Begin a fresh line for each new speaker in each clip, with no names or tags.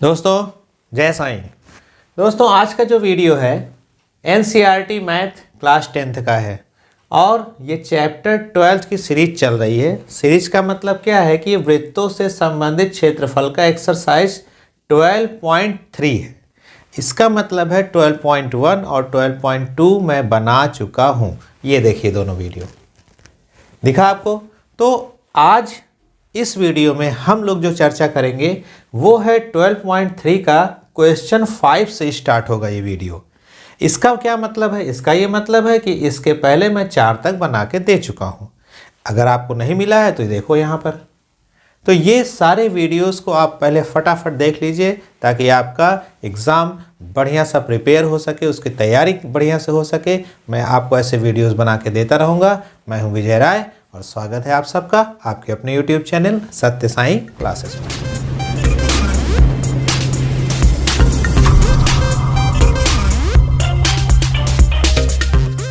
दोस्तों जय साईं। दोस्तों आज का जो वीडियो है एनसीईआरटी मैथ क्लास 10th का है और ये चैप्टर 12th की सीरीज चल रही है। सीरीज का मतलब क्या है कि ये वृत्तों से संबंधित क्षेत्रफल का एक्सरसाइज 12.3 है। इसका मतलब है 12.1 और 12.2 मैं बना चुका हूँ। ये देखिए दोनों वीडियो दिखा आपको। तो आज इस वीडियो में हम लोग जो चर्चा करेंगे वो है 12.3 का क्वेश्चन 5 से स्टार्ट होगा ये वीडियो। इसका क्या मतलब है? इसका ये मतलब है कि इसके पहले मैं 4 तक बना के दे चुका हूँ। अगर आपको नहीं मिला है तो देखो यहाँ पर। तो ये सारे वीडियोस को आप पहले फटाफट देख लीजिए ताकि आपका एग्ज़ाम बढ़िया सा प्रिपेयर हो सके, उसकी तैयारी बढ़िया से हो सके। मैं आपको ऐसे वीडियोस बना के देता रहूँगा। मैं हूँ विजय राय और स्वागत है आप सबका आपके अपने YouTube चैनल सत्य साईं क्लासेस में।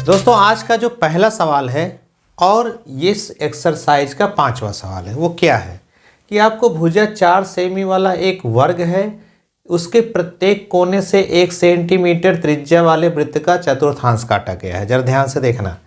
दोस्तों आज का जो पहला सवाल है और इस एक्सरसाइज का 5वां सवाल है वो क्या है कि आपको भुजा 4 सेमी वाला एक वर्ग है, उसके प्रत्येक कोने से 1 सेंटीमीटर त्रिज्या वाले वृत्त का चतुर्थांश काटा गया है। जरा ध्यान से देखना,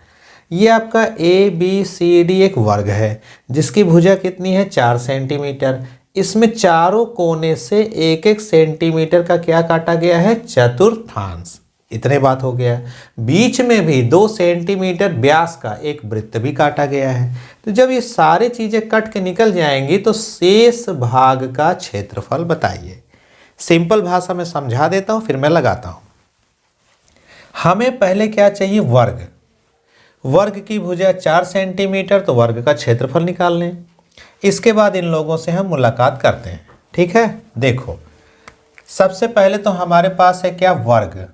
ये आपका ABCD एक वर्ग है जिसकी भुजा कितनी है 4 सेंटीमीटर। इसमें चारों कोने से 1-1 सेंटीमीटर का क्या काटा गया है? चतुर्थांश। इतने बात हो गया। बीच में भी 2 सेंटीमीटर व्यास का एक वृत्त भी काटा गया है। तो जब ये सारी चीजें कट के निकल जाएंगी तो शेष भाग का क्षेत्रफल बताइए। सिंपल भाषा में समझा देता हूं फिर मैं लगाता हूं। हमें पहले क्या चाहिए? वर्ग। वर्ग की भुजा 4 सेंटीमीटर, तो वर्ग का क्षेत्रफल निकाल लें। इसके बाद इन लोगों से हम मुलाकात करते हैं। ठीक है, देखो सबसे पहले तो हमारे पास है क्या? वर्ग।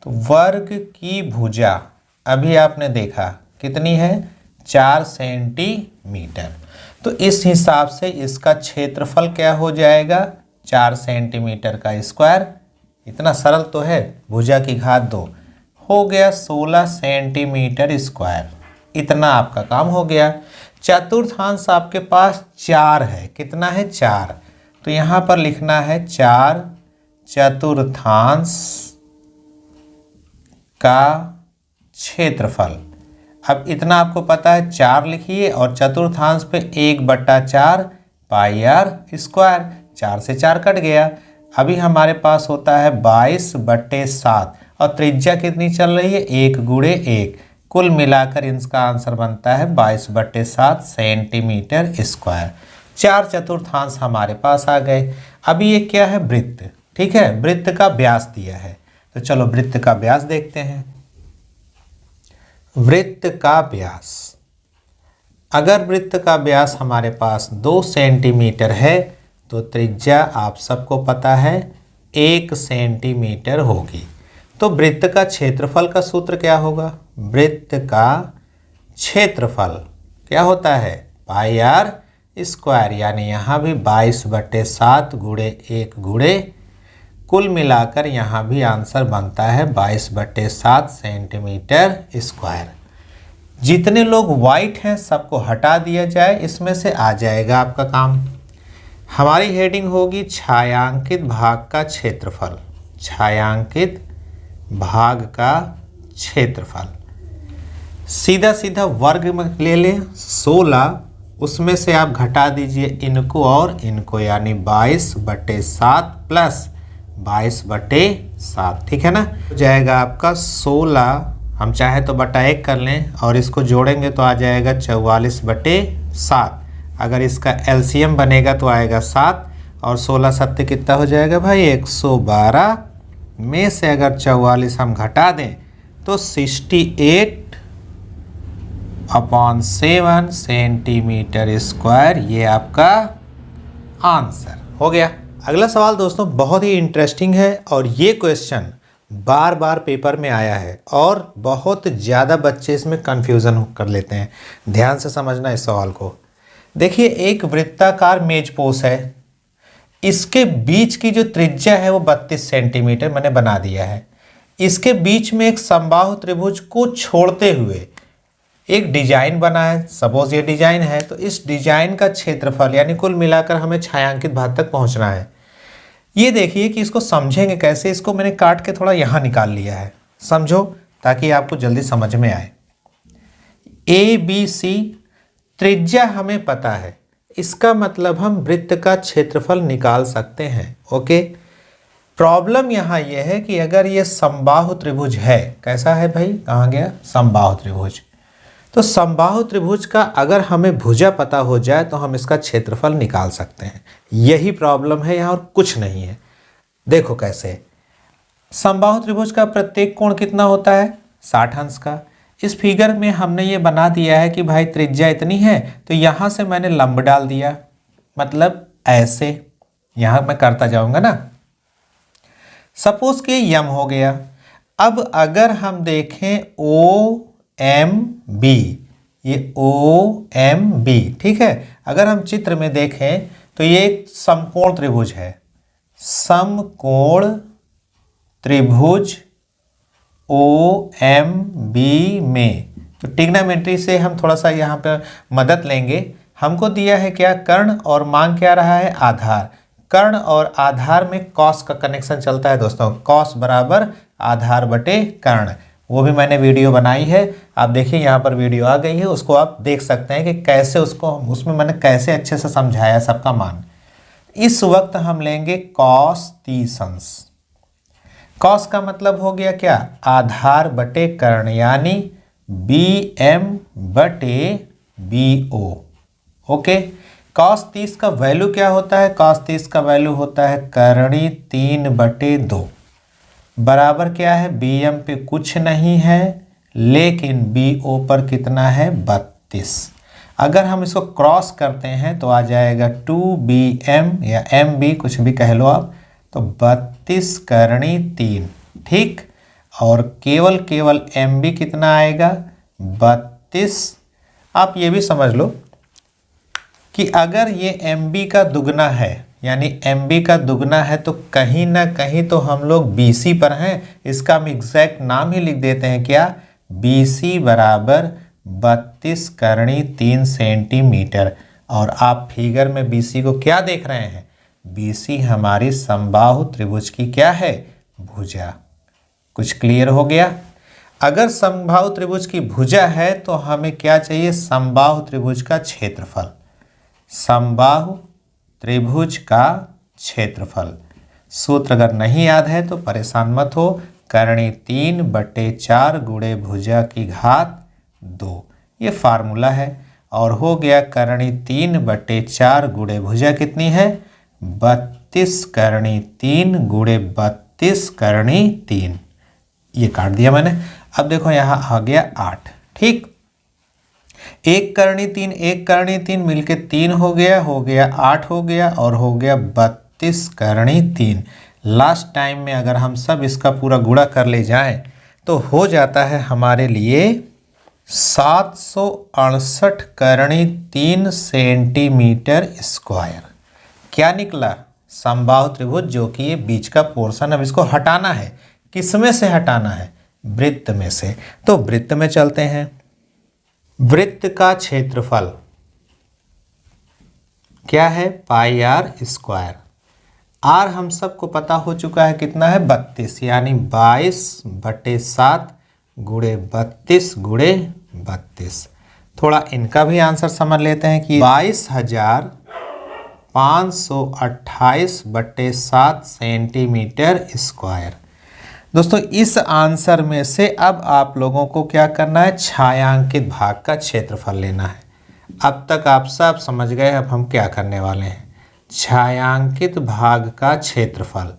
तो वर्ग की भुजा अभी आपने देखा कितनी है? 4 सेंटीमीटर। तो इस हिसाब से इसका क्षेत्रफल क्या हो जाएगा? 4 सेंटीमीटर का स्क्वायर। इतना सरल तो है। भुजा की घात 2 हो गया 16 सेंटीमीटर स्क्वायर। इतना आपका काम हो गया। चतुर्थांश आपके पास 4 है। कितना है? 4। तो यहाँ पर लिखना है 4 चतुर्थांश का क्षेत्रफल। अब इतना आपको पता है, 4 लिखिए और चतुर्थांश पे 1/4 पाई आर स्क्वायर। 4 से 4 कट गया। अभी हमारे पास होता है 22/7 और त्रिज्या कितनी चल रही है? 1 × 1। कुल मिलाकर इसका आंसर बनता है 22/7 सेंटीमीटर स्क्वायर। 4 चतुर्थांश हमारे पास आ गए। अभी ये क्या है? वृत्त। ठीक है, वृत्त का व्यास दिया है। तो चलो वृत्त का व्यास देखते हैं। वृत्त का व्यास, अगर वृत्त का व्यास हमारे पास 2 सेंटीमीटर है तो त्रिज्या आप सबको पता है 1 सेंटीमीटर होगी। तो वृत्त का क्षेत्रफल का सूत्र क्या होगा? वृत्त का क्षेत्रफल क्या होता है? पाई आर स्क्वायर। यानी यहाँ भी 22/7 × 1 कुल मिलाकर यहाँ भी आंसर बनता है 22/7 सेंटीमीटर स्क्वायर। जितने लोग वाइट हैं सबको हटा दिया जाए, इसमें से आ जाएगा आपका काम। हमारी हेडिंग होगी छायांकित भाग का क्षेत्रफल। छायांकित भाग का क्षेत्रफल। सीधा सीधा वर्ग में ले लें 16, उसमें से आप घटा दीजिए इनको और इनको, यानी 22/7 प्लस 22/7। ठीक है ना? हो जाएगा आपका 16, हम चाहे तो /1 कर लें और इसको जोड़ेंगे तो आ जाएगा 44/7। अगर इसका एलसीएम बनेगा तो आएगा 7 और 16 7 कितना हो जाएगा भाई? 112 में से अगर 44 हम घटा दें तो 68/7 सेंटीमीटर स्क्वायर। ये आपका आंसर हो गया। अगला सवाल दोस्तों बहुत ही इंटरेस्टिंग है और ये क्वेश्चन बार बार पेपर में आया है और बहुत ज़्यादा बच्चे इसमें कंफ्यूजन कर लेते हैं। ध्यान से समझना इस सवाल को। देखिए एक वृत्ताकार मेजपोश है, इसके बीच की जो त्रिज्या है वो 32 सेंटीमीटर मैंने बना दिया है। इसके बीच में एक समबाहु त्रिभुज को छोड़ते हुए एक डिजाइन बना है। सपोज ये डिजाइन है तो इस डिजाइन का क्षेत्रफल यानी कुल मिलाकर हमें छायांकित भाग तक पहुंचना है। ये देखिए कि इसको समझेंगे कैसे। इसको मैंने काट के थोड़ा यहाँ निकाल लिया है, समझो, ताकि आपको जल्दी समझ में आए। ए बी सी त्रिज्या हमें पता है, इसका मतलब हम वृत्त का क्षेत्रफल निकाल सकते हैं। ओके, प्रॉब्लम यहाँ यह है कि अगर ये समबाहु त्रिभुज है, कैसा है भाई, कहाँ गया, समबाहु त्रिभुज, तो समबाहु त्रिभुज का अगर हमें भुजा पता हो जाए तो हम इसका क्षेत्रफल निकाल सकते हैं। यही प्रॉब्लम है यहाँ और कुछ नहीं है। देखो कैसे, समबाहु त्रिभुज का प्रत्येक कोण कितना होता है, 60 अंश का। इस फिगर में हमने ये बना दिया है कि भाई त्रिज्या इतनी है, तो यहाँ से मैंने लंब डाल दिया, मतलब ऐसे, यहाँ मैं करता जाऊँगा ना। सपोज कि यम हो गया। अब अगर हम देखें ओ एम बी, ये ओ एम बी, ठीक है, अगर हम चित्र में देखें तो ये एक समकोण त्रिभुज है, समकोण त्रिभुज ओ एम बी में। तो ट्रिग्नोमेट्री से हम थोड़ा सा यहाँ पर मदद लेंगे। हमको दिया है क्या, कर्ण, और मांग क्या रहा है, आधार। कर्ण और आधार में कॉस का कनेक्शन चलता है दोस्तों, कॉस बराबर आधार बटे कर्ण। वो भी मैंने वीडियो बनाई है, आप देखिए यहाँ पर वीडियो आ गई है, उसको आप देख सकते हैं कि कैसे उसको, उसमें मैंने कैसे अच्छे से समझाया सबका मान। इस वक्त हम लेंगे कॉस 30 अंश। कॉस का मतलब हो गया क्या, आधार बटे कर्ण, यानी बी एम बटे बी ओ। ओके, कॉस 30 का वैल्यू क्या होता है, कॉस 30 का वैल्यू होता है करणी 3/2, बराबर क्या है, बी एम पे कुछ नहीं है, लेकिन बी ओ पर कितना है, 32। अगर हम इसको क्रॉस करते हैं तो आ जाएगा 2bm या mb, कुछ भी कह लो आप, तो 32 करणी 3, ठीक। और केवल mb कितना आएगा, 32। आप ये भी समझ लो कि अगर ये mb का दुगना है, यानी mb का दुगना है, तो कहीं ना कहीं तो हम लोग bc पर हैं। इसका हम एग्जैक्ट नाम ही लिख देते हैं, क्या, bc बराबर 32 करणी 3 सेंटीमीटर। और आप फिगर में bc को क्या देख रहे हैं, bc हमारी समबाहु त्रिभुज की क्या है, भुजा। कुछ क्लियर हो गया। अगर समबाहु त्रिभुज की भुजा है तो हमें क्या चाहिए, समबाहु त्रिभुज का क्षेत्रफल। समबाहु त्रिभुज का क्षेत्रफल सूत्र अगर नहीं याद है तो परेशान मत हो, करणी 3/4 गुणे भुजा की घात 2, ये फार्मूला है। और हो गया करणी 3/4 गुणे भुजा कितनी है, 32 करणी 3 गुणे 32 करणी 3, ये काट दिया मैंने। अब देखो यहाँ आ गया 8, ठीक। 1 करणी 3 मिलके 3 हो गया 8 हो गया, और हो गया 32 करणी 3। लास्ट टाइम में अगर हम सब इसका पूरा गुणा कर ले जाएं तो हो जाता है हमारे लिए 768 करणी 3 सेंटीमीटर स्क्वायर। क्या निकला, समबाहु त्रिभुज, जो कि ये बीच का पोर्शन, अब इसको हटाना है। किसमें से हटाना है, वृत्त में से। तो वृत्त में चलते हैं। वृत्त का क्षेत्रफल क्या है, पाई आर स्क्वायर। आर हम सबको पता हो चुका है कितना है, 32, यानी 22/7 गुणे 32 गुणे 32। थोड़ा इनका भी आंसर समझ लेते हैं कि 22,528/7 सेंटीमीटर स्क्वायर। दोस्तों इस आंसर में से अब आप लोगों को क्या करना है, छायांकित भाग का क्षेत्रफल लेना है। अब तक आप सब समझ गए, अब हम क्या करने वाले हैं, छायांकित भाग का क्षेत्रफल।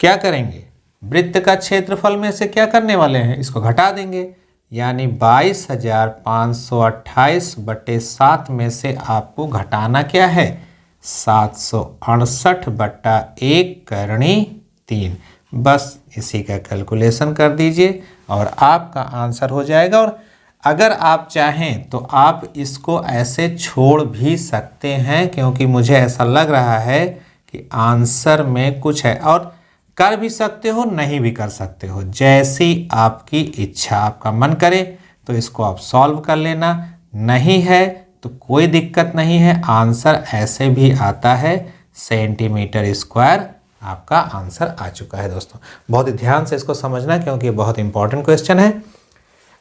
क्या करेंगे, वृत्त का क्षेत्रफल में से क्या करने वाले हैं, इसको घटा देंगे, यानी 22,528/7 में से आपको घटाना क्या है, 768/1 करणी 3। बस इसी का कैलकुलेशन कर दीजिए और आपका आंसर हो जाएगा। और अगर आप चाहें तो आप इसको ऐसे छोड़ भी सकते हैं, क्योंकि मुझे ऐसा लग रहा है कि आंसर में कुछ है, और कर भी सकते हो, नहीं भी कर सकते हो, जैसी आपकी इच्छा। आपका मन करे तो इसको आप सॉल्व कर लेना, नहीं है तो कोई दिक्कत नहीं है, आंसर ऐसे भी आता है सेंटीमीटर स्क्वायर आपका आंसर आ चुका है दोस्तों। बहुत ही ध्यान से इसको समझना क्योंकि ये बहुत इंपॉर्टेंट क्वेश्चन है।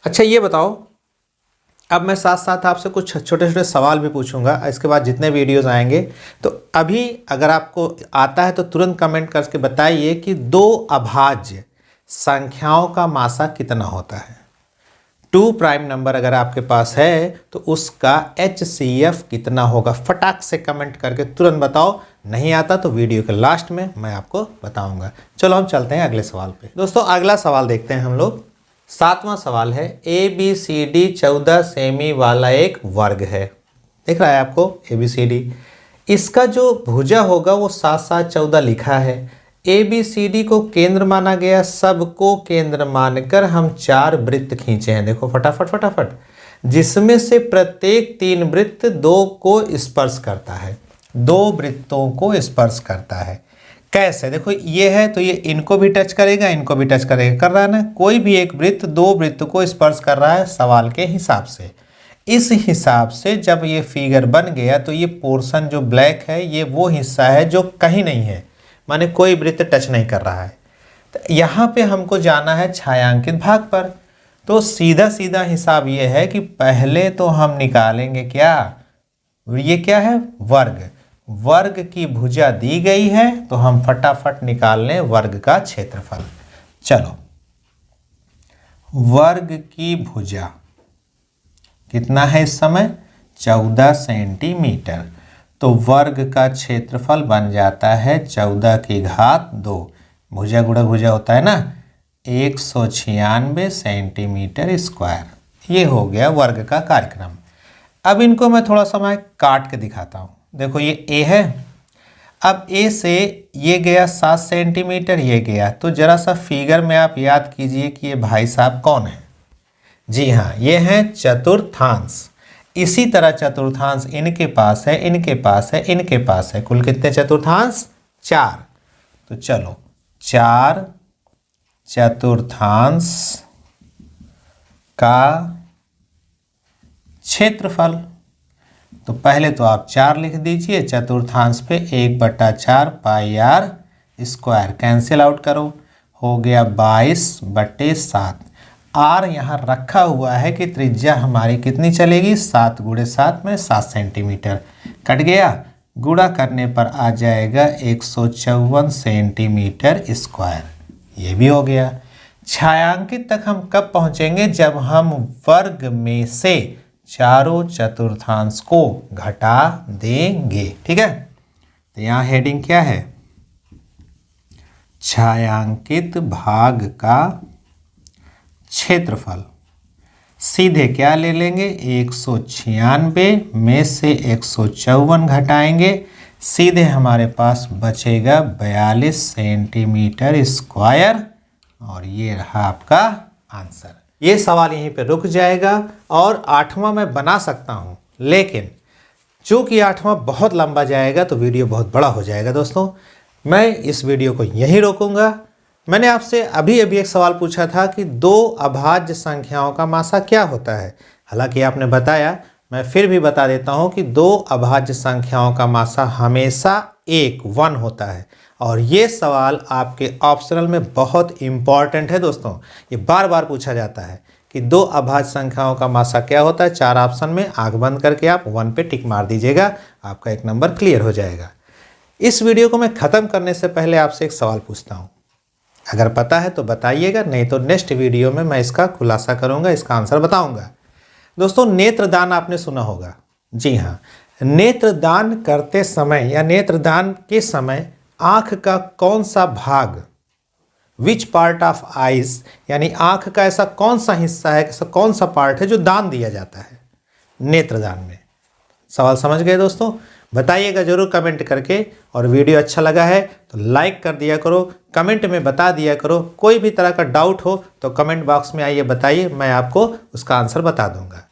अच्छा ये बताओ, अब मैं साथ साथ आपसे कुछ छोटे छोटे सवाल भी पूछूंगा, इसके बाद जितने वीडियोस आएंगे। तो अभी अगर आपको आता है तो तुरंत कमेंट करके बताइए कि दो अभाज्य संख्याओं का मासा कितना होता है। 2 प्राइम नंबर अगर आपके पास है तो उसका HCF कितना होगा, फटाक से कमेंट करके तुरंत बताओ। नहीं आता तो वीडियो के लास्ट में मैं आपको बताऊंगा। चलो हम चलते हैं अगले सवाल पे। दोस्तों अगला सवाल देखते हैं हम लोग। 7वां सवाल है, ABCD 14 सेमी वाला एक वर्ग है। दिख रहा है आपको ABCD। इसका जो भुजा होगा वो 7 7 14 लिखा है। ABCD को केंद्र माना गया, सबको केंद्र मानकर हम 4 वृत्त खींचे हैं। देखो फटाफट फटाफट, जिसमें से प्रत्येक 3 वृत्त 2 को स्पर्श करता है, 2 वृत्तों को स्पर्श करता है। कैसे? देखो ये है तो ये इनको भी टच करेगा, इनको भी टच करेगा, कर रहा है ना। कोई भी एक वृत्त 2 वृत्त को स्पर्श कर रहा है सवाल के हिसाब से। इस हिसाब से जब ये फिगर बन गया तो ये पोर्शन जो ब्लैक है ये वो हिस्सा है जो कहीं नहीं है, माने कोई वृत्त टच नहीं कर रहा है। तो यहाँ पे हमको जाना है छायांकित भाग पर। तो सीधा सीधा हिसाब ये है कि पहले तो हम निकालेंगे क्या, ये क्या है, वर्ग। वर्ग की भुजा दी गई है तो हम फटाफट निकाल लें वर्ग का क्षेत्रफल। चलो, वर्ग की भुजा कितना है इस समय, 14 सेंटीमीटर। तो वर्ग का क्षेत्रफल बन जाता है 14 की घात 2। भुजा गुणा भुजा होता है ना, 196 सेंटीमीटर स्क्वायर। ये हो गया वर्ग का कार्यक्रम। अब इनको मैं थोड़ा सा मैं काट के दिखाता हूँ। देखो ये A है, अब A से ये गया 7 सेंटीमीटर, ये गया। तो जरा सा फिगर में आप याद कीजिए कि ये भाई साहब कौन है। जी हाँ, ये हैं चतुर्थांश। इसी तरह चतुर्थांश इनके पास है, इनके पास है, इनके पास है। कुल कितने चतुर्थांश, 4। तो चलो 4 चतुर्थांश का क्षेत्रफल। तो पहले तो आप 4 लिख दीजिए, चतुर्थांश पे 1/4 पाई r स्क्वायर, कैंसिल आउट करो, हो गया 22/7। r यहाँ रखा हुआ है कि त्रिज्या हमारी कितनी चलेगी, 7 × 7 में 7 सेंटीमीटर। कट गया, गुणा करने पर आ जाएगा 154 सेंटीमीटर स्क्वायर। ये भी हो गया। छायांकित तक हम कब पहुँचेंगे, जब हम वर्ग में से चारों चतुर्थांश को घटा देंगे। ठीक है, तो यहाँ हेडिंग क्या है, छायांकित भाग का क्षेत्रफल। सीधे क्या ले लेंगे, 196 में से 154 घटाएंगे, सीधे हमारे पास बचेगा 42 सेंटीमीटर स्क्वायर। और ये रहा आपका आंसर। ये सवाल यहीं पे रुक जाएगा और 8वां मैं बना सकता हूँ, लेकिन चूंकि 8वां बहुत लंबा जाएगा तो वीडियो बहुत बड़ा हो जाएगा। दोस्तों मैं इस वीडियो को यहीं रोकूंगा। मैंने आपसे अभी एक सवाल पूछा था कि 2 अभाज्य संख्याओं का मासा क्या होता है। हालांकि आपने बताया, मैं फिर भी बता देता हूँ कि 2 अभाज्य संख्याओं का मासा हमेशा 1 होता है। और ये सवाल आपके ऑप्शनल में बहुत इम्पॉर्टेंट है दोस्तों। ये बार बार पूछा जाता है कि 2 अभाज्य संख्याओं का मासा क्या होता है। 4 ऑप्शन में आंख बंद करके आप 1 पे टिक मार दीजिएगा, आपका एक नंबर क्लियर हो जाएगा। इस वीडियो को मैं ख़त्म करने से पहले आपसे एक सवाल पूछता हूँ, अगर पता है तो बताइएगा, नहीं तो नेक्स्ट वीडियो में मैं इसका खुलासा करूँगा, इसका आंसर बताऊँगा। दोस्तों नेत्रदान आपने सुना होगा। जी हाँ, नेत्रदान करते समय या नेत्रदान के समय आँख का कौन सा भाग, विच पार्ट ऑफ आइज, यानी आँख का ऐसा कौन सा हिस्सा है, ऐसा कौन सा पार्ट है जो दान दिया जाता है नेत्रदान में। सवाल समझ गए दोस्तों? बताइएगा जरूर कमेंट करके। और वीडियो अच्छा लगा है तो लाइक कर दिया करो, कमेंट में बता दिया करो। कोई भी तरह का डाउट हो तो कमेंट बॉक्स में आइए बताइए, मैं आपको उसका आंसर बता दूंगा।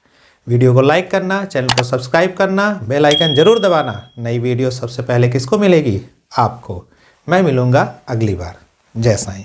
वीडियो को लाइक करना, चैनल को सब्सक्राइब करना, बेल आइकन जरूर दबाना। नई वीडियो सबसे पहले किसको मिलेगी? आपको। मैं मिलूँगा अगली बार। जय साईं।